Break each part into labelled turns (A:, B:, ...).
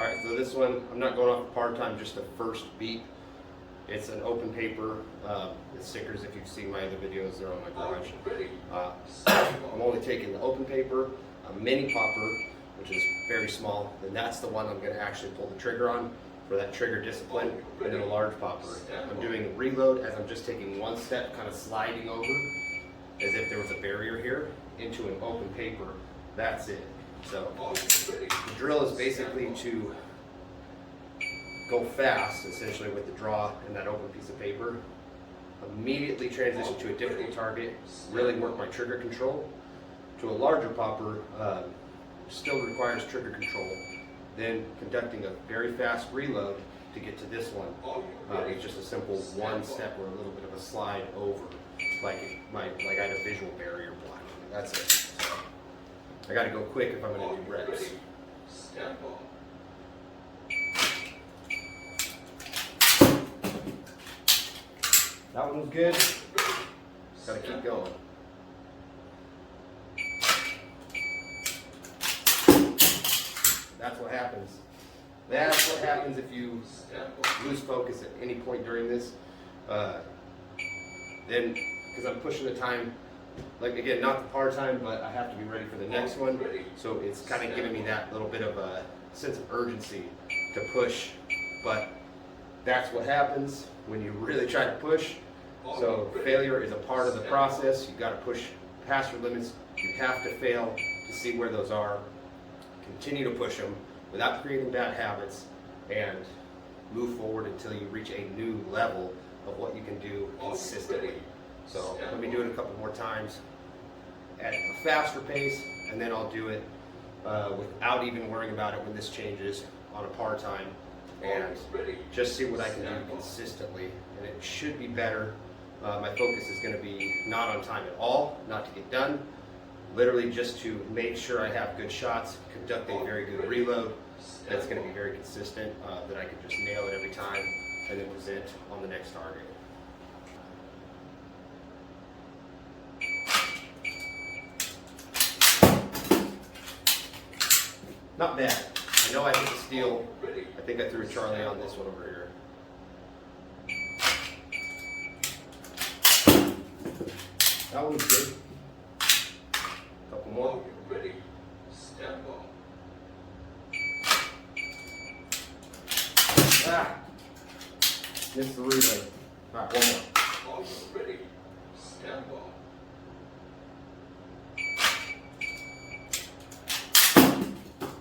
A: Alright, so this one, I'm not going off part time, just the first beat. It's an open paper. The stickers, if you've seen my other videos, they're on my garage. I'm only taking the open paper, a mini popper, which is very small, and that's the one I'm going to actually pull the trigger on for that trigger discipline, and then a large popper. I'm doing a reload as I'm just taking one step, kind of sliding over, as if there was a barrier here, into an open paper. That's it. So the drill is basically to go fast, essentially, with the draw and that open piece of paper. Immediately transition to a difficult target, really work my trigger control. To a larger popper, still requires trigger control. Then conducting a very fast reload to get to this one. It's just a simple one step or a little bit of a slide over, like I had a visual barrier block. That's it. So, I got to go quick if I'm going to do reps. That one was good. Got to keep going. That's what happens. That's what happens if you lose focus at any point during this. Then, because I'm pushing the time, like again, not the par time, but I have to be ready for the next one. So it's kind of giving me that little bit of a sense of urgency to push. But that's what happens when you really try to push. So failure is a part of the process. You've got to push past your limits. You have to fail to see where those are. Continue to push them without creating bad habits, and move forward until you reach a new level of what you can do consistently. So let me do it a couple more times at a faster pace, and then I'll do it without even worrying about it when this changes on a par time, and just see what I can do consistently. And it should be better. My focus is going to be not on time at all, not to get done, literally just to make sure I have good shots, conduct a very good reload that's going to be very consistent, that I can just nail it every time, and then present on the next target. Not bad. I know I hit the steel. I think I threw a Charlie on this one over here. That one was good. Couple more. Ah! Missed the reload. Alright, one more.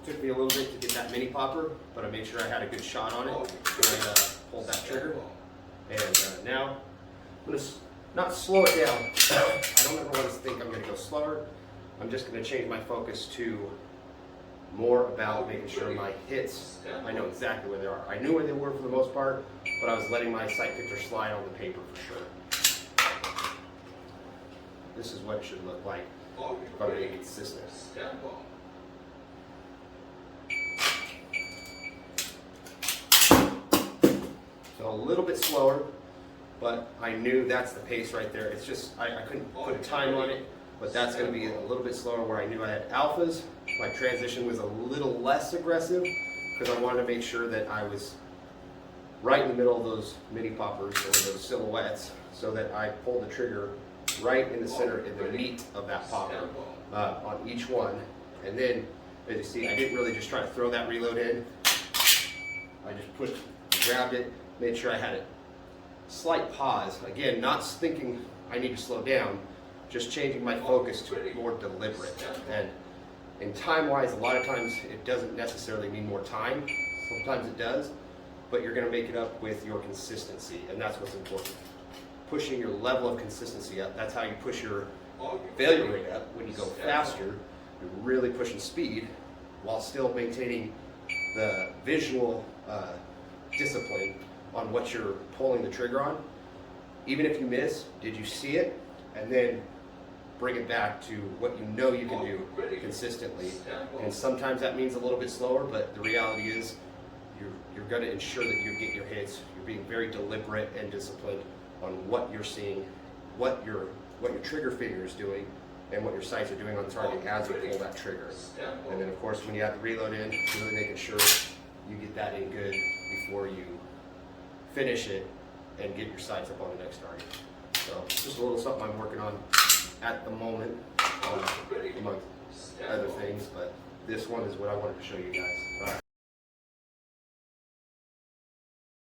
A: Took me a little bit to get that mini popper, but I made sure I had a good shot on it when I pulled that trigger. And now I'm going to not slow it down. I don't ever want to think I'm going to go slower. I'm just going to change my focus to more about making sure my hits, I know exactly where they are. I knew where they were for the most part, but I was letting my sight picture slide on the paper for sure. This is what it should look like if I'm being consistent. So a little bit slower, but I knew that's the pace right there. It's just, I couldn't put a time on it, but that's going to be a little bit slower where I knew I had alphas. My transition was a little less aggressive because I wanted to make sure that I was right in the middle of those mini poppers or those silhouettes, so that I pulled the trigger right in the center, in the meat of that popper on each one. And then, as you see, I didn't really just try to throw that reload in. I just grabbed it, made sure I had a slight pause. Again, not thinking I need to slow down, just changing my focus to more deliberate. And time-wise, a lot of times it doesn't necessarily mean more time. Sometimes it does, but you're going to make it up with your consistency, and that's what's important. Pushing your level of consistency up. That's how you push your failure rate up. When you go faster, you're really pushing speed while still maintaining the visual discipline on what you're pulling the trigger on. Even if you miss, did you see it? And then bring it back to what you know you can do consistently. And sometimes that means a little bit slower, but the reality is you're going to ensure that you get your hits. You're being very deliberate and disciplined on what you're seeing, what your trigger finger is doing, and what your sights are doing on target as you pull that trigger. And then of course when you have the reload in, really making sure you get that in good before you finish it and get your sights up on the next target. So just a little something I'm working on at the moment, among other things, but this one is what I wanted to show you guys. All right.